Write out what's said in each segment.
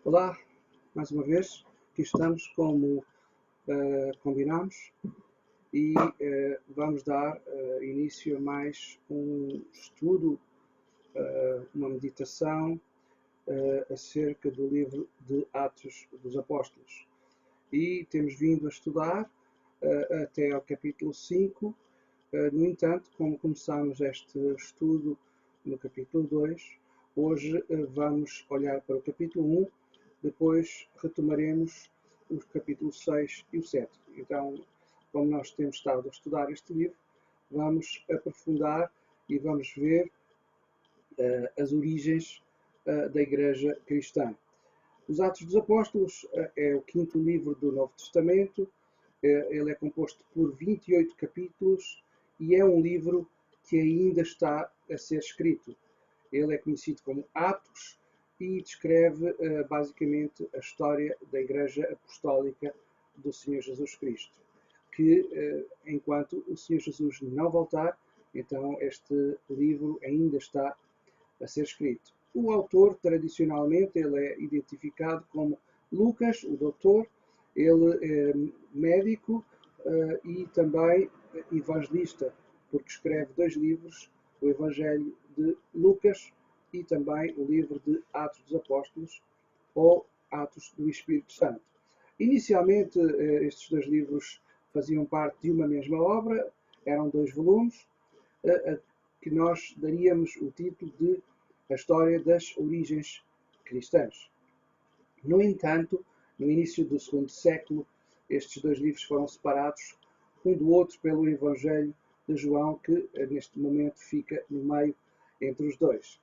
Olá, mais uma vez, aqui estamos como combinámos e vamos dar início a mais um estudo, uma meditação acerca do livro de Atos dos Apóstolos. E temos vindo a estudar até ao capítulo 5. No entanto, como começamos este estudo no capítulo 2, hoje vamos olhar para o capítulo 1, depois retomaremos o capítulo 6 e o 7. Então, como nós temos estado a estudar este livro, vamos aprofundar e vamos ver as origens da Igreja Cristã. Os Atos dos Apóstolos é o quinto livro do Novo Testamento. Ele é composto por 28 capítulos e é um livro que ainda está a ser escrito. Ele é conhecido como Atos e descreve basicamente a história da Igreja Apostólica do Senhor Jesus Cristo, que enquanto o Senhor Jesus não voltar, então este livro ainda está a ser escrito. O autor, tradicionalmente, ele é identificado como Lucas, o doutor. Ele é médico e também evangelista, porque escreve 2 livros, o Evangelho de Lucas e também o livro de Atos dos Apóstolos, ou Atos do Espírito Santo. Inicialmente, estes 2 livros faziam parte de uma mesma obra, eram 2 volumes, que nós daríamos o título de A História das Origens Cristãs. No entanto, no início do segundo século, estes 2 livros foram separados um do outro pelo Evangelho de João, que neste momento fica no meio entre os dois.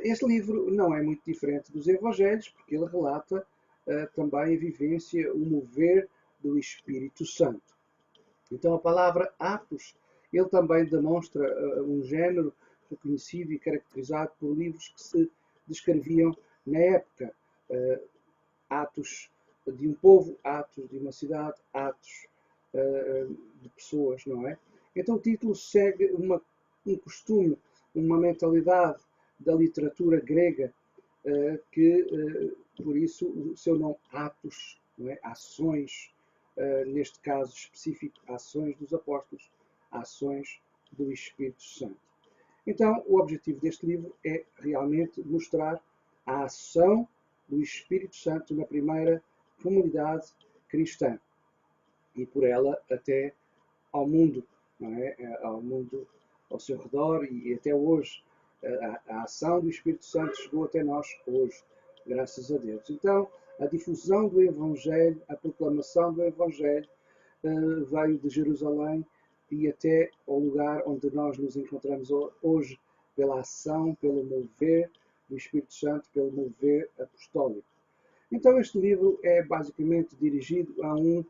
Este livro não é muito diferente dos Evangelhos, porque ele relata também a vivência, o mover do Espírito Santo. Então a palavra Atos, ele também demonstra um género reconhecido e caracterizado por livros que se descreviam na época. Atos de um povo, atos de uma cidade, atos de pessoas, não é? Então o título segue um costume, uma mentalidade da literatura grega, que por isso o seu nome Atos, não é? Ações, neste caso específico, ações dos apóstolos, ações do Espírito Santo. Então o objetivo deste livro é realmente mostrar a ação do Espírito Santo na primeira comunidade cristã e por ela até ao mundo, não é? Ao mundo ao seu redor e até hoje. A ação do Espírito Santo chegou até nós hoje, graças a Deus. Então, a difusão do Evangelho, a proclamação do Evangelho veio de Jerusalém e até ao lugar onde nós nos encontramos hoje, pela ação, pelo mover do Espírito Santo, pelo mover apostólico. Então este livro é basicamente dirigido a um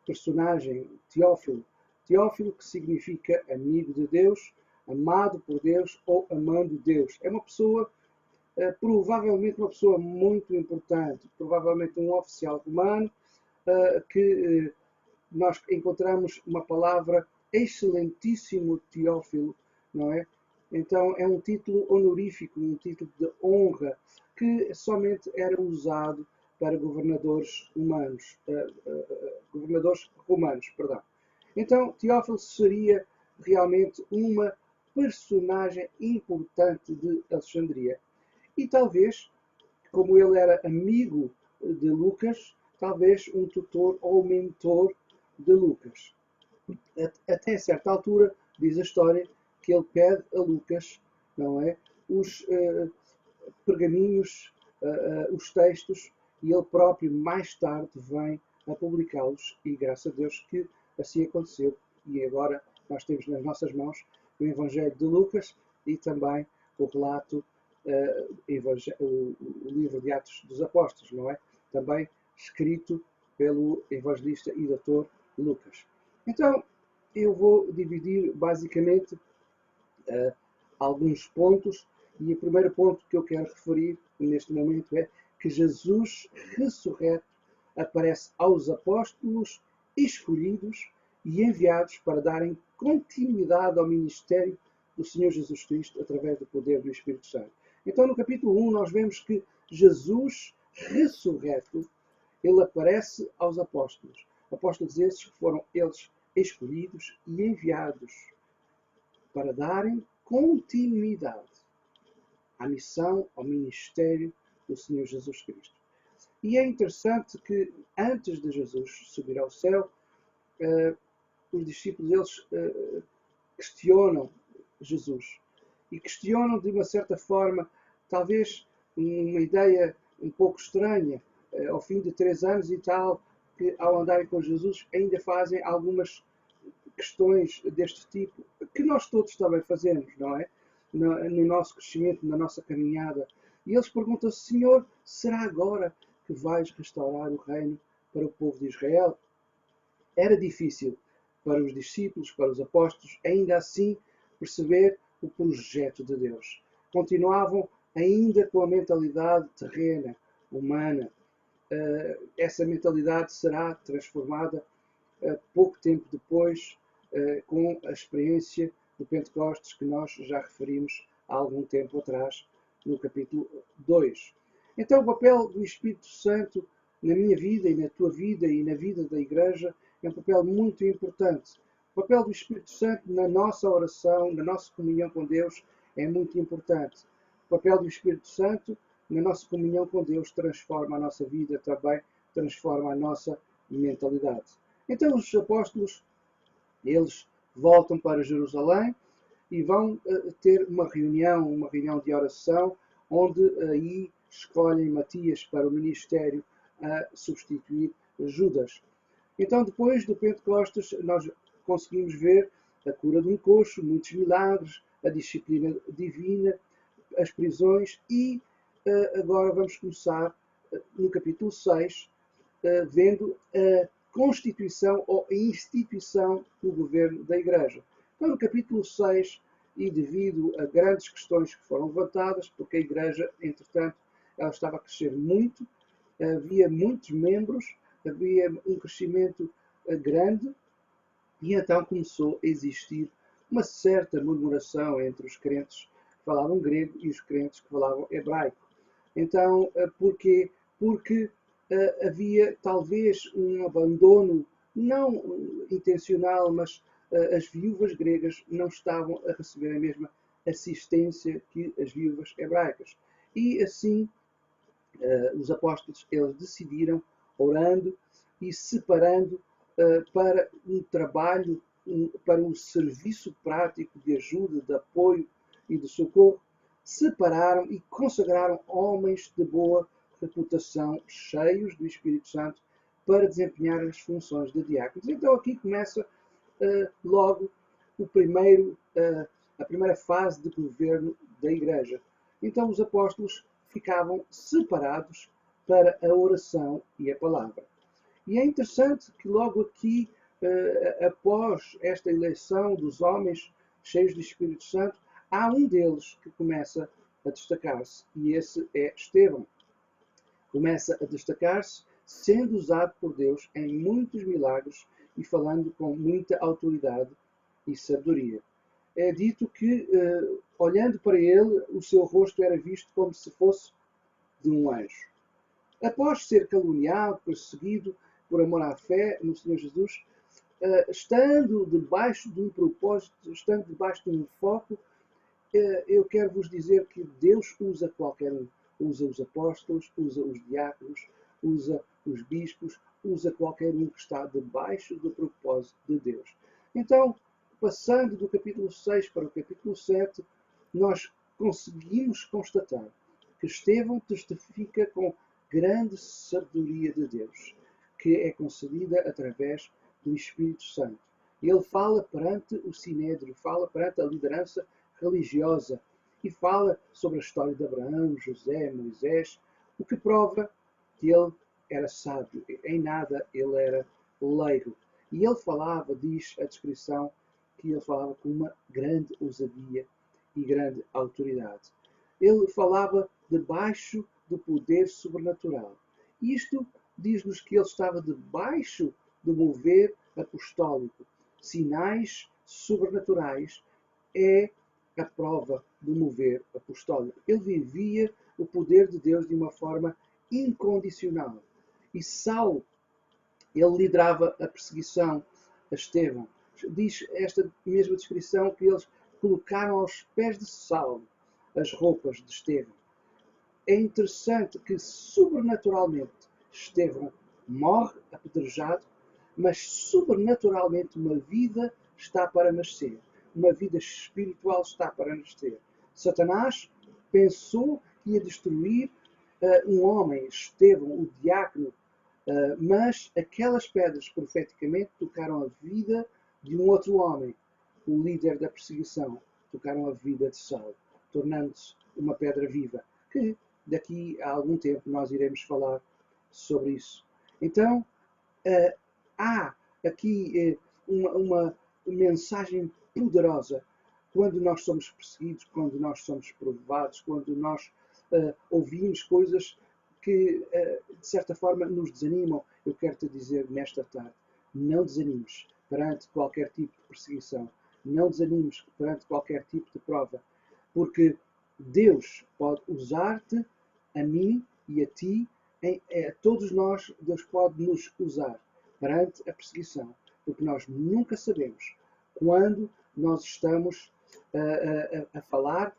personagem, Teófilo. Teófilo, que significa amigo de Deus, amado por Deus ou amando Deus. É uma pessoa, provavelmente uma pessoa muito importante, provavelmente um oficial romano, que nós encontramos uma palavra excelentíssimo Teófilo, não é? Então é um título honorífico, um título de honra, que somente era usado para governadores romanos, perdão. Então Teófilo seria realmente uma personagem importante de Alexandria. E talvez, como ele era amigo de Lucas, talvez um tutor ou mentor de Lucas. Até certa altura, diz a história, que ele pede a Lucas, não é, os pergaminhos, os textos, e ele próprio mais tarde vem a publicá-los, e graças a Deus que assim aconteceu. E agora nós temos nas nossas mãos o Evangelho de Lucas e também o relato, o livro de Atos dos Apóstolos, não é? Também escrito pelo evangelista e doutor Lucas. Então, eu vou dividir basicamente alguns pontos, e o primeiro ponto que eu quero referir neste momento é que Jesus ressurreto aparece aos apóstolos escolhidos e enviados para darem continuidade ao ministério do Senhor Jesus Cristo através do poder do Espírito Santo. Então, no capítulo 1, nós vemos que Jesus ressurreto, ele aparece aos apóstolos. Apóstolos esses que foram eles escolhidos e enviados para darem continuidade à missão, ao ministério do Senhor Jesus Cristo. E é interessante que antes de Jesus subir ao céu, os discípulos eles questionam Jesus. E questionam de uma certa forma, talvez uma ideia um pouco estranha, ao fim de 3 anos e tal, que ao andarem com Jesus ainda fazem algumas questões deste tipo, que nós todos também fazemos, não é? No nosso crescimento, na nossa caminhada. E eles perguntam-se, Senhor, será agora que vais restaurar o reino para o povo de Israel? Era difícil para os discípulos, para os apóstolos, ainda assim perceber o projeto de Deus. Continuavam ainda com a mentalidade terrena, humana. Essa mentalidade será transformada pouco tempo depois com a experiência de Pentecostes que nós já referimos há algum tempo atrás no capítulo 2. Então o papel do Espírito Santo na minha vida e na tua vida e na vida da Igreja é um papel muito importante. O papel do Espírito Santo na nossa oração, na nossa comunhão com Deus é muito importante. O papel do Espírito Santo na nossa comunhão com Deus transforma a nossa vida também, transforma a nossa mentalidade. Então os apóstolos, eles voltam para Jerusalém e vão ter uma reunião de oração, onde aí escolhem Matias para o ministério a substituir Judas. Então, depois do Pentecostes, nós conseguimos ver a cura de um coxo, muitos milagres, a disciplina divina, as prisões e agora vamos começar no capítulo 6, vendo a constituição ou a instituição do governo da Igreja. Então, no capítulo 6, e devido a grandes questões que foram levantadas, porque a Igreja, entretanto, ela estava a crescer muito, havia muitos membros, havia um crescimento grande, e então começou a existir uma certa murmuração entre os crentes que falavam grego e os crentes que falavam hebraico. Então, porquê? Porque havia talvez um abandono, não intencional, mas as viúvas gregas não estavam a receber a mesma assistência que as viúvas hebraicas. E assim, os apóstolos, eles decidiram, orando e separando para um trabalho, para um serviço prático de ajuda, de apoio e de socorro, separaram e consagraram homens de boa reputação, cheios do Espírito Santo, para desempenhar as funções de diáconos. Então aqui começa logo a primeira fase de governo da Igreja. Então os apóstolos ficavam separados para a oração e a palavra. E é interessante que logo aqui, após esta eleição dos homens cheios do Espírito Santo, há um deles que começa a destacar-se, e esse é Estevão. Começa a destacar-se, sendo usado por Deus em muitos milagres e falando com muita autoridade e sabedoria. É dito que, olhando para ele, o seu rosto era visto como se fosse de um anjo. Após ser caluniado, perseguido por amor à fé no Senhor Jesus, estando debaixo de um propósito, estando debaixo de um foco, eu quero vos dizer que Deus usa qualquer um. Usa os apóstolos, usa os diáconos, usa os bispos, usa qualquer um que está debaixo do propósito de Deus. Então, passando do capítulo 6 para o capítulo 7, nós conseguimos constatar que Estevão testifica com grande sabedoria de Deus, que é concedida através do Espírito Santo. Ele fala perante o Sinédrio, fala perante a liderança religiosa e fala sobre a história de Abraão, José, Moisés, o que prova que ele era sábio. Em nada ele era leigo. E ele falava, diz a descrição, que ele falava com uma grande ousadia e grande autoridade. Ele falava debaixo do poder sobrenatural. Isto diz-nos que ele estava debaixo do mover apostólico. Sinais sobrenaturais é a prova do mover apostólico. Ele vivia o poder de Deus de uma forma incondicional. E Saulo, ele liderava a perseguição a Estevão. Diz esta mesma descrição que eles colocaram aos pés de Saulo as roupas de Estevão. É interessante que, sobrenaturalmente, Estevão morre apedrejado, mas sobrenaturalmente uma vida está para nascer. Uma vida espiritual está para nascer. Satanás pensou que ia destruir um homem, Estevão, o diácono, mas aquelas pedras profeticamente tocaram a vida de um outro homem, o líder da perseguição. Tocaram a vida de Saulo, tornando-se uma pedra viva, que daqui a algum tempo nós iremos falar sobre isso. Então, há aqui uma mensagem poderosa quando nós somos perseguidos, quando nós somos provados, quando nós ouvimos coisas que, de certa forma, nos desanimam. Eu quero te dizer nesta tarde, não desanimes perante qualquer tipo de perseguição. Não desanimes perante qualquer tipo de prova. Porque Deus pode usar-te, a mim e a ti, a todos nós, Deus pode nos usar perante a perseguição. Porque nós nunca sabemos quando nós estamos a falar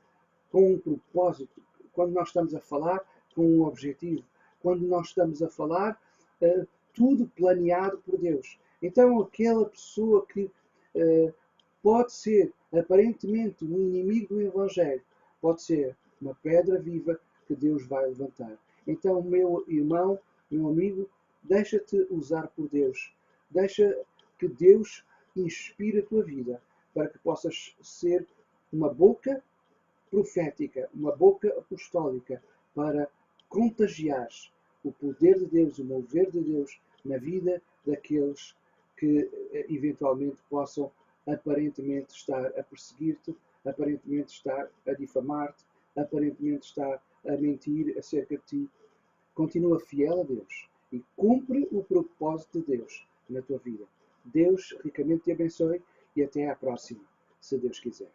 com um propósito, quando nós estamos a falar com um objetivo, quando nós estamos a falar tudo planeado por Deus. Então aquela pessoa que pode ser aparentemente um inimigo do Evangelho, pode ser uma pedra viva que Deus vai levantar. Então, meu irmão, meu amigo, deixa-te usar por Deus. Deixa que Deus inspire a tua vida para que possas ser uma boca profética, uma boca apostólica para contagiares o poder de Deus, o mover de Deus na vida daqueles que eventualmente possam aparentemente estar a perseguir-te, aparentemente estar a difamar-te, aparentemente estar a mentir acerca de ti. Continua fiel a Deus e cumpre o propósito de Deus na tua vida. Deus ricamente te abençoe e até à próxima, se Deus quiser.